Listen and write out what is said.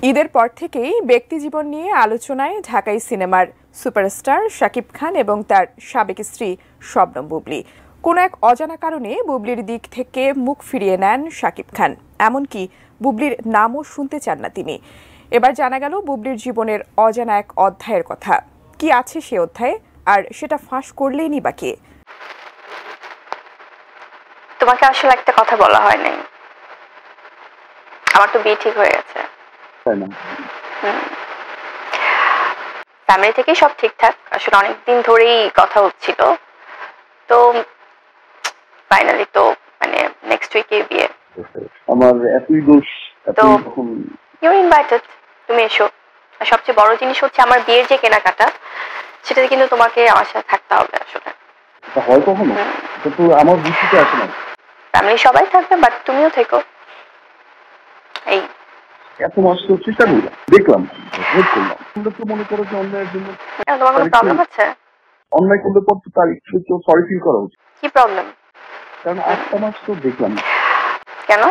ঈদের পর থেকেই ব্যক্তিজীবন নিয়ে আলোচনায় ঢাকাই সিনেমার সুপারস্টার শাকিব খান এবং তার সাবেক স্ত্রী শবনম বুবলী। কোনো এক অজানা কারণে বুবলীর দিক থেকে মুখ ফিরিয়ে নেন শাকিব খান, এমনকি বুবলীর নামও শুনতে চান না তিনি। এবার জানা গেল বুবলীর জীবনের অজানা এক অধ্যায়ের কথা। কি আছে সে অধ্যায়ে, আর সেটা ফাঁস করলেই বা কে? তোমাকে আসলে একটা কথা বলা হয় নাই, আমার তো বিয়ে ঠিক হয়ে গেছে। ফ্যামিলি থেকে সব ঠিকঠাক, আসলে অনেকদিন ধরেই কথা হচ্ছিল, তো ফাইনালি তো মানে নেক্সট উইকে বিয়ে। আমার এতই দোষ, তো ইউ ইনভাইটেড, তুমি এসো। আর সবচেয়ে বড় জিনিস হচ্ছে আমার বিয়ের যে কেনাকাটা, সেটাতে কিন্তু তোমাকে আমার সাথে থাকতে হবে। আসলে হয় কখনো তো আমার বুঝতে আসে না। ফ্যামিলি সবাই থাকবে, বাট তুমিও থেকো। এই এত মাস তো চেষ্টা করলাম, দেখলাম, ভোট করলাম, তোমরা তো মনে করো যে অন্যায়ের জন্য তোমার কোনো প্রবলেম আছে? অন্যায় করলে পর তো তার একটু সরি ফিল করা উচিত। কি প্রবলেম? কারণ 8টা মাস তো দেখলাম। কেন?